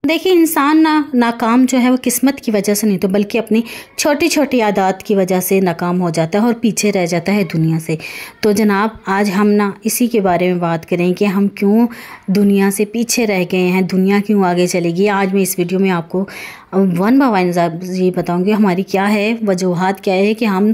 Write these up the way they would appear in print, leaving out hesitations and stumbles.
देखिए इंसान नाकाम जो है वो किस्मत की वजह से नहीं तो बल्कि अपनी छोटी छोटी आदत की वजह से नाकाम हो जाता है और पीछे रह जाता है दुनिया से। तो जनाब आज हम इसी के बारे में बात करें कि हम क्यों दुनिया से पीछे रह गए हैं, दुनिया क्यों आगे चलेगी। आज मैं इस वीडियो में आपको वन बाय वन ये बताऊँगी हमारी क्या है वजूहात, क्या है कि हम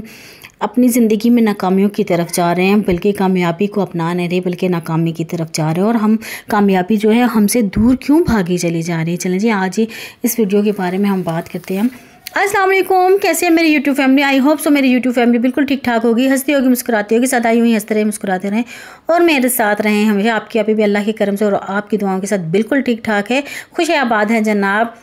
अपनी ज़िंदगी में नाकामियों की तरफ जा रहे हैं, बल्कि कामयाबी को अपना नहीं रहे बल्कि नाकामी की तरफ जा रहे हैं। और हम कामयाबी जो है हमसे दूर क्यों भागी चली जा रही है। चलें जी आज ही इस वीडियो के बारे में हम बात करते हैं। अस्सलाम वालेकुम, कैसे है मेरी YouTube family. I hope so मेरी यूट्यूब फैमिली बिल्कुल ठीक ठाक होगी, हंसती होगी, मुस्कुराती होगी, सदा यूँ ही हंसते रहे मुस्कुराते रहें और मेरे साथ रहें हमेशा। आपकी अभी भी अल्लाह के करम से और आपकी दुआओं के साथ बिल्कुल ठीक ठाक है, खुश है, आबाद है जनाब।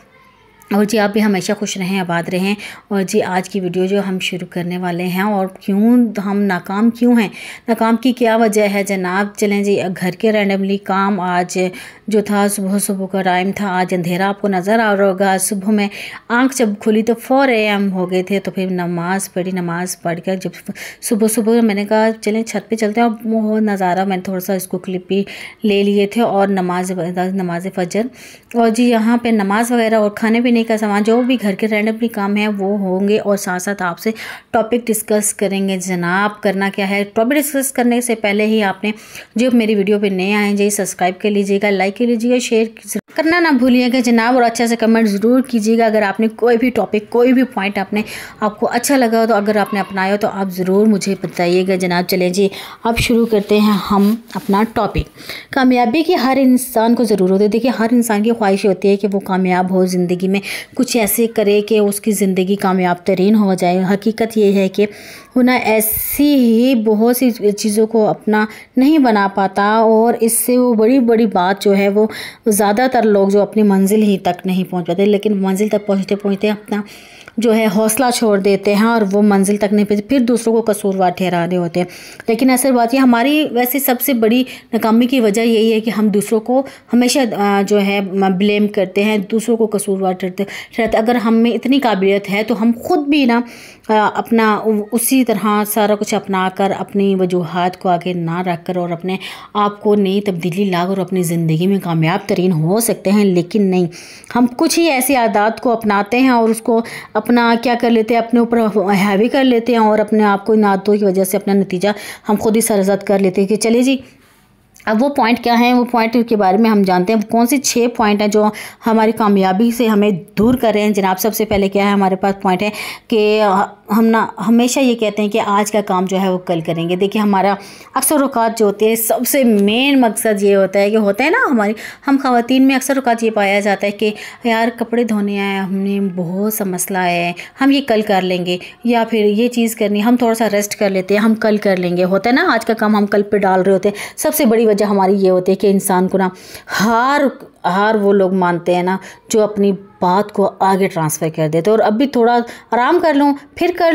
और जी आप भी हमेशा खुश रहें, आबाद रहें। और जी आज की वीडियो जो हम शुरू करने वाले हैं और क्यों हम नाकाम क्यों हैं, नाकाम की क्या वजह है जनाब। चलें जी घर के रैंडमली काम आज जो था सुबह का टाइम था, आज अंधेरा आपको नज़र आ रहा होगा। सुबह में आंख जब खुली तो 4 AM हो गए थे, तो फिर नमाज़ पढ़ी, नमाज़ पढ़ कर जब सुबह मैंने कहा चलें छत पे चलते हैं। और वो नज़ारा मैंने थोड़ा सा इसको क्लिप भी ले लिए थे और नमाज फजर और जी यहाँ पे नमाज़ वगैरह और खाने पीने का सामान जो भी घर के रैंडमली काम है वो होंगे। और साथ साथ आपसे टॉपिक डिस्कस करेंगे जनाब। करना क्या है, टॉपिक डिस्कस करने से पहले ही आपने जो मेरी वीडियो पे नए आए जी सब्सक्राइब कर लीजिएगा, लाइक कर लीजिएगा, शेयर करना ना भूलिएगा जनाब। और अच्छा से कमेंट ज़रूर कीजिएगा अगर आपने कोई भी टॉपिक कोई भी पॉइंट आपको अच्छा लगा हो, तो अगर आपने अपनाया हो तो आप ज़रूर मुझे बताइएगा जनाब। चलें जी अब शुरू करते हैं हम अपना टॉपिक। कामयाबी की हर इंसान को ज़रूरत है। देखिए हर इंसान की ख्वाहिश होती है कि वो कामयाब हो, ज़िंदगी में कुछ ऐसे करे कि उसकी ज़िंदगी कामयाब तरीन हो जाए। हकीकत ये है कि वो ऐसी ही बहुत सी चीज़ों को अपना नहीं बना पाता और इससे वो बड़ी बड़ी बात जो है वो ज़्यादातर लोग जो अपनी मंजिल ही तक नहीं पहुंच पाते, लेकिन मंजिल तक पहुंचते पहुंचते अपना जो है हौसला छोड़ देते हैं और वो मंजिल तक नहीं पहुंचते, फिर दूसरों को कसूरवार ठहरा रहे होते हैं। लेकिन ऐसी बात ये हमारी वैसे सबसे बड़ी नाकामी की वजह यही है कि हम दूसरों को हमेशा जो है ब्लेम करते हैं, दूसरों को कसूरवार ठहराते। अगर हम में इतनी काबिलियत है तो हम खुद भी अपना उसी तरह सारा कुछ अपना कर अपनी वजूहात को आगे ना रख कर और अपने आप को नई तब्दीली लाकर और अपनी ज़िंदगी में कामयाब तरीन हो सकते हैं। लेकिन नहीं, हम कुछ ही ऐसी आदत को अपनाते हैं और उसको अपना क्या कर लेते हैं, अपने ऊपर हैवी कर लेते हैं और अपने आप को इन आदतों की वजह से अपना नतीजा हम खुद ही सरजद कर लेते हैं कि चले जी। अब वो पॉइंट क्या है, वो पॉइंट के बारे में हम जानते हैं। कौन से 6 पॉइंट हैं जो हमारी कामयाबी से हमें दूर कर रहे हैं जनाब। सबसे पहले क्या है, हमारे पास पॉइंट है कि हम हमेशा ये कहते हैं कि आज का काम जो है वो कल करेंगे। देखिए हमारा अक्सर औकात जो होते हैं, सबसे मेन मकसद ये होता है कि होता है ना हम ख़वातीन में अक्सर औकात ये पाया जाता है कि यार कपड़े धोने हैं, हमने बहुत सा मसला है, हम ये कल कर लेंगे, या फिर ये चीज़ करनी हम थोड़ा सा रेस्ट कर लेते हैं, हम कल कर लेंगे। होता है ना आज का काम हम कल पे डाल रहे होते हैं। सबसे बड़ी वजह हमारी ये होती है कि इंसान को हार वो लोग मानते हैं जो अपनी बात को आगे ट्रांसफ़र कर देते और अभी थोड़ा आराम कर लूँ, फिर कर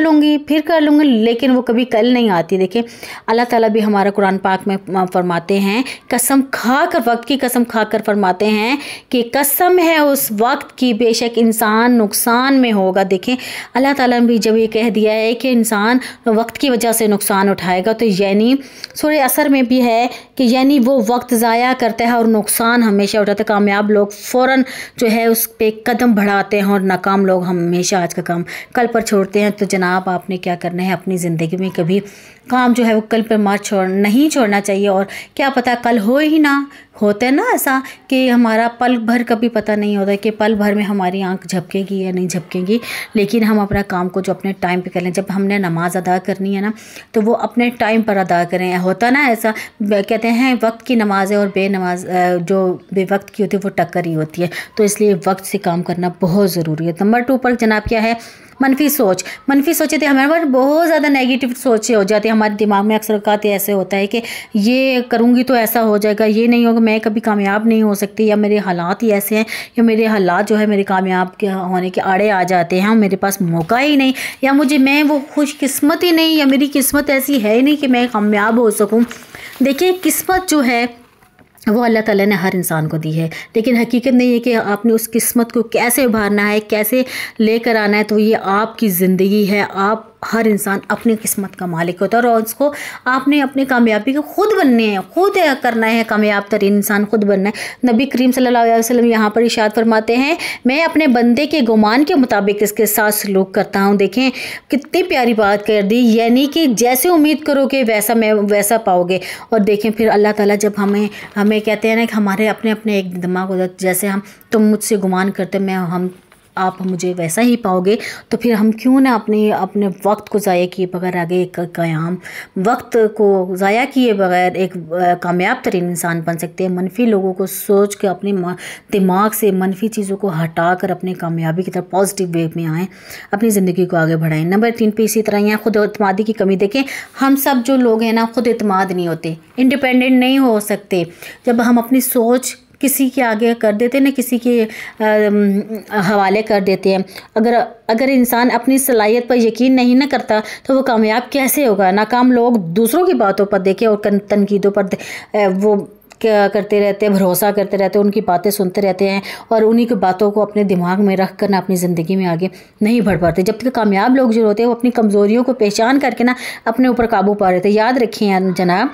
लूँगी, लेकिन वो कभी कल नहीं आती। देखिए अल्लाह ताला भी हमारा कुरान पाक में फरमाते हैं, कसम खाकर, वक्त की कसम खाकर फरमाते हैं कि कसम है उस वक्त की बेशक इंसान नुकसान में होगा। देखें अल्लाह ताला ने भी जब ये कह दिया है कि इंसान वक्त की वजह से नुकसान उठाएगा, तो यानी सूरह असर में भी है कि यानी वो वक्त ज़ाया करता है और नुकसान हमेशा उठाता है। कामयाब लोग फ़ौरन जो है उस पर कदम बढ़ाते हैं और नाकाम लोग हमेशा आज का काम कल पर छोड़ते हैं। तो जनाब आपने क्या करना है, अपनी ज़िंदगी में कभी काम जो है वो कल पर नहीं छोड़ना चाहिए। और क्या पता कल हो ही ना। होता है ना ऐसा कि हमारा पल भर कभी पता नहीं होता कि पल भर में हमारी आंख झपकेगी या नहीं झपकेगी, लेकिन हम अपना काम को जो अपने टाइम पे कर लें। जब हमने नमाज अदा करनी है तो वो अपने टाइम पर अदा करें। होता ना ऐसा, कहते हैं वक्त की नमाज है और बेनमाज जो बेवक्त की होती है वो टक्कर ही होती है। तो इसलिए वक्त से काम करना बहुत ज़रूरी है। नंबर 2 पर जनाब क्या है, मनफी सोचें तो हमारे पास बहुत ज़्यादा नेगेटिव सोचें हो जाती है। हमारे दिमाग में अक्सर औकात ऐसे होता है कि ये करूँगी तो ऐसा हो जाएगा, ये नहीं होगा, मैं कभी कामयाब नहीं हो सकती, या मेरे हालात ही ऐसे हैं, या मेरे हालात जो है मेरे कामयाब होने के आड़े आ जाते हैं, मेरे पास मौका ही नहीं, या मैं वो खुशकिस्मत ही नहीं, या मेरी किस्मत ऐसी है ही नहीं कि मैं कामयाब हो सकूँ। देखिए किस्मत जो है वो अल्लाह ताला ने हर इंसान को दी है, लेकिन हकीकत नहीं है कि आपने उस किस्मत को कैसे उभारना है, कैसे लेकर आना है। तो ये आपकी ज़िंदगी है, आप हर इंसान अपनी किस्मत का मालिक होता है और उसको आपने अपनी कामयाबी को खुद बनने हैं, खुद करना है, कामयाब तरीन इंसान खुद बनना है। नबी करीम सल्लल्लाहु अलैहि वसल्लम यहाँ पर इरशाद फरमाते हैं, मैं अपने बंदे के गुमान के मुताबिक इसके साथ सलूक करता हूँ। देखें कितनी प्यारी बात कर दी, यानी कि जैसे उम्मीद करोगे वैसा पाओगे। और देखें फिर अल्लाह ताला जब हमें कहते हैं ना कि हमारे अपने अपने एक दिमाग होता है, जैसे तुम मुझसे गुमान करते आप मुझे वैसा ही पाओगे, तो फिर हम क्यों ना अपने वक्त को ज़ाया किए बगैर आगे एक कायम वक्त को ज़ाया किए बगैर एक कामयाब तरीन इंसान बन सकते हैं। मनफी लोगों को सोच के अपने दिमाग से मनफी चीज़ों को हटा कर अपने कामयाबी की तरफ पॉजिटिव वे में आएँ, अपनी ज़िंदगी को आगे बढ़ाएं। नंबर 3 पे इसी तरह यहाँ खुद एतमादी की कमी देखें। हम सब जो लोग हैं ना खुद एतमाद नहीं होते, इंडिपेंडेंट नहीं हो सकते। जब हम अपनी सोच किसी के आगे कर देते हैं ना, किसी के हवाले कर देते हैं, अगर इंसान अपनी सलाहियत पर यकीन नहीं ना करता तो वो कामयाब कैसे होगा। नाकाम लोग दूसरों की बातों पर देखें और तनकीदों पर वो क्या करते रहते हैं, भरोसा करते रहते हैं, उनकी बातें सुनते रहते हैं और उन्हीं की बातों को अपने दिमाग में रख कर ना अपनी ज़िंदगी में आगे नहीं बढ़ पाते। जबकि कामयाब लोग जो होते हैं वो अपनी कमज़ोरियों को पहचान करके ना अपने ऊपर काबू पा रहे थे। याद रखिए जनाब,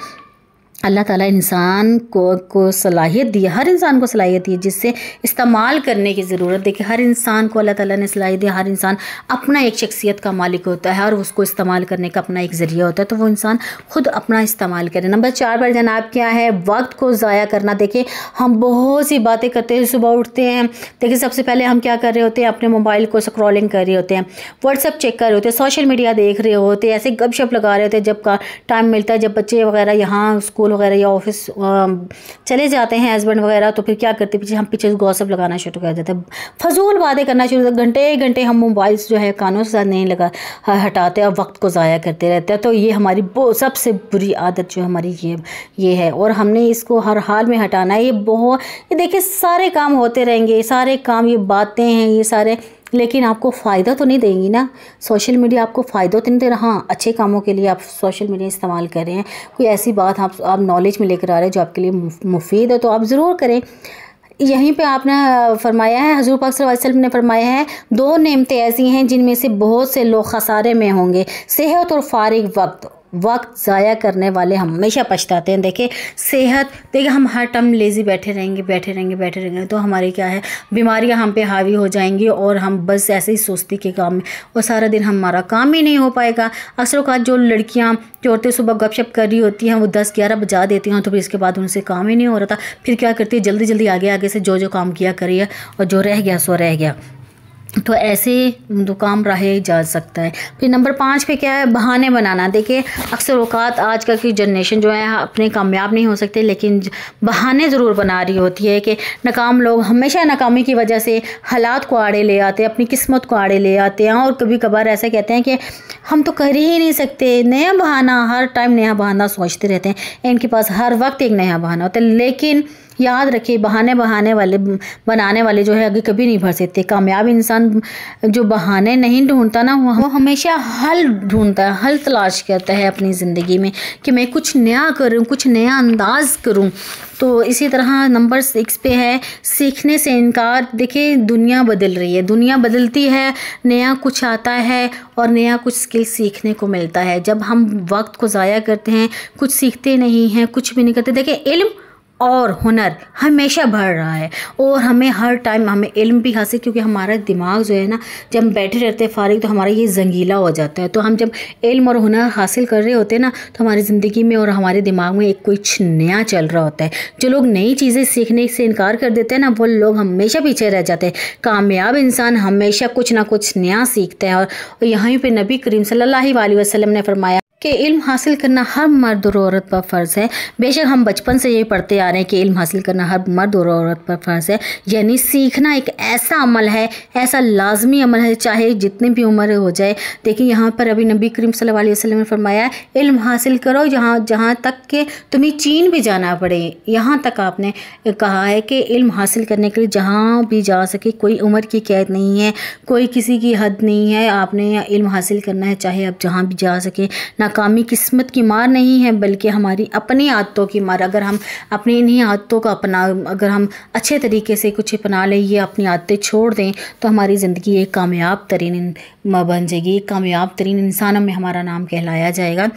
अल्लाह ताला इंसान को सलाहियत दी, हर इंसान को सलाहियत दी जिससे इस्तेमाल करने की ज़रूरत। देखिए हर इंसान को अल्लाह ताला ने सलाहियत दी, हर इंसान अपना एक शख्सियत का मालिक होता है और उसको इस्तेमाल करने का अपना एक ज़रिया होता है, तो वो इंसान खुद अपना इस्तेमाल करे। नंबर 4 पर जनाब क्या है, वक्त को ज़ाया करना। देखिए हम बहुत सी बातें करते हैं, सुबह उठते हैं, देखिए सबसे पहले हम क्या कर रहे होते हैं, अपने मोबाइल को स्क्रॉलिंग कर रहे होते हैं, व्हाट्सएप चेक कर रहे होते हैं, सोशल मीडिया देख रहे होते हैं, ऐसे गपशप लगा रहे होते हैं। जब का टाइम मिलता है, जब बच्चे वगैरह यहाँ स्कूल वगैरह या ऑफिस चले जाते हैं हस्बैंड वगैरह, तो फिर क्या करते हैं, हम पीछे गॉसिप लगाना शुरू कर देते हैं, फजूल बातें करना शुरू करते, घंटे घंटे हम मोबाइल्स जो है कानों से साथ नहीं हटाते और वक्त को ज़ाया करते रहते हैं। तो ये हमारी सबसे बुरी आदत जो हमारी ये है और हमने इसको हर हाल में हटाना है। ये देखिए सारे काम होते रहेंगे, सारे काम, ये बातें हैं ये सारे, लेकिन आपको फ़ायदा तो नहीं देंगी ना। सोशल मीडिया आपको फ़ायदा तो नहीं दे रहा। हाँ, अच्छे कामों के लिए आप सोशल मीडिया इस्तेमाल कर रहे हैं, कोई ऐसी बात आप नॉलेज में लेकर आ रहे हैं जो आपके लिए मुफीद है, तो आप ज़रूर करें। यहीं पे आपने फरमाया है, हज़ूर पाक सल्लल्लाहु अलैहि वसल्लम ने फरमाया है, 2 नेमतें ऐसी हैं जिनमें से बहुत से लोग खसारे में होंगे, सेहत और फारिग वक्त ज़ाया करने वाले हमेशा पछताते हैं। देखिए सेहत, देखिए हम हर टाइम लेज़ी बैठे रहेंगे तो हमारी क्या है, बीमारियां हम पे हावी हो जाएंगी और हम बस ऐसे ही सोचती के काम में और सारा दिन हमारा काम ही नहीं हो पाएगा। अक्सर औक़ात जो लड़कियां जो औरतें सुबह गपशप कर रही होती हैं वो 10-11 बजा देती हैं, तो फिर इसके बाद उनसे काम ही नहीं हो रहा था। फिर क्या करती है, जल्दी आगे से जो काम किया करिए और जो रह गया सो रह गया, तो ऐसे तो काम रहे जा सकता है। फिर नंबर 5 पे क्या है, बहाने बनाना। देखिए अक्सर औक़ात आजकल की जनरेशन जो है अपने कामयाब नहीं हो सकते, लेकिन बहाने ज़रूर बना रही होती है कि नाकाम लोग हमेशा नाकामी की वजह से हालात को आड़े ले आते हैं, अपनी किस्मत को आड़े ले आते हैं और कभी कभार ऐसा कहते हैं कि हम तो कर ही नहीं सकते, नया बहाना, हर टाइम नया बहाना सोचते रहते हैं, इनके पास हर वक्त एक नया बहाना होता है। लेकिन याद रखिए बहाने बनाने वाले जो है आगे कभी नहीं बढ़ सकते। कामयाब इंसान जो बहाने नहीं ढूंढता ना, वो हमेशा हल ढूंढता है, हल तलाश करता है अपनी ज़िंदगी में कि मैं कुछ नया करूं, कुछ नया अंदाज करूं। तो इसी तरह नंबर 6 पे है, सीखने से इनकार। देखिए दुनिया बदल रही है, दुनिया बदलती है, नया कुछ आता है और नया कुछ स्किल सीखने को मिलता है। जब हम वक्त को ज़ाया करते हैं, कुछ सीखते नहीं हैं, कुछ भी नहीं करते, देखिए इल्म और हुनर हमेशा बढ़ रहा है और हमें हर टाइम हमें इल्म भी हासिल, क्योंकि हमारा दिमाग जो है ना, जब हम बैठे रहते हैं फारिग तो हमारा ये जंगीला हो जाता है। तो हम जब इल्म और हुनर हासिल कर रहे होते हैं ना, तो हमारी ज़िंदगी में और हमारे दिमाग में एक कुछ नया चल रहा होता है। जो लोग नई चीज़ें सीखने से इनकार कर देते हैं ना, वो लोग हमेशा पीछे रह जाते हैं। कामयाब इंसान हमेशा कुछ ना कुछ नया सीखता है। और यहाँ पे नबी करीम सल्लल्लाहु अलैहि वसल्लम ने फरमाया कि इल्म हासिल करना हर मर्द और औरत पर फ़र्ज़ है। बेशक हम बचपन से ये पढ़ते आ रहे हैं कि इल्म हासिल करना हर मर्द और औरत पर फ़र्ज़ है, यानी सीखना एक ऐसा अमल है, ऐसा लाजमी अमल है, चाहे जितनी भी उम्र हो जाए। देखिए यहाँ पर अभी नबी करीम सल्लल्लाहु अलैहि वसल्लम ने फरमाया, इल्म हासिल करो जहाँ तक कि तुम्हें चीन भी जाना पड़े। यहाँ तक आपने कहा है कि इल्म हासिल करने के लिए जहाँ भी जा सके, कोई उम्र की कैद नहीं है, कोई किसी की हद नहीं है, आपने इल्म हासिल करना है चाहे आप जहाँ भी जा सके। ना नाकामी किस्मत की मार नहीं है, बल्कि हमारी अपनी आदतों की मार। अगर हम अपनी इन्हीं आदतों का अगर हम अच्छे तरीके से कुछ अपना लें, ये अपनी आदतें छोड़ दें, तो हमारी ज़िंदगी एक कामयाब तरीन बन जाएगी। एक कामयाब तरीन इंसानों में हमारा नाम कहलाया जाएगा।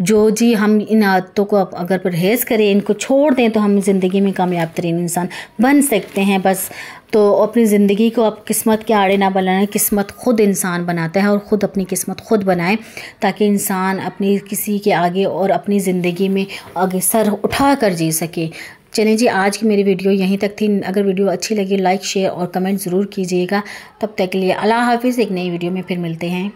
जो जी हम इन आदतों को अगर परहेज़ करें, इनको छोड़ दें, तो हम ज़िंदगी में कामयाब तरीन इंसान बन सकते हैं। बस तो अपनी ज़िंदगी को आप किस्मत के आड़े ना बनाएं। किस्मत ख़ुद इंसान बनाता है, और ख़ुद अपनी किस्मत ख़ुद बनाएं, ताकि इंसान अपनी किसी के आगे और अपनी ज़िंदगी में आगे सर उठा कर जी सके। चलें जी, आज की मेरी वीडियो यहीं तक थी। अगर वीडियो अच्छी लगी लाइक शेयर और कमेंट ज़रूर कीजिएगा। तब तक के लिए अल्लाह हाफ़िज़। एक नई वीडियो में फिर मिलते हैं।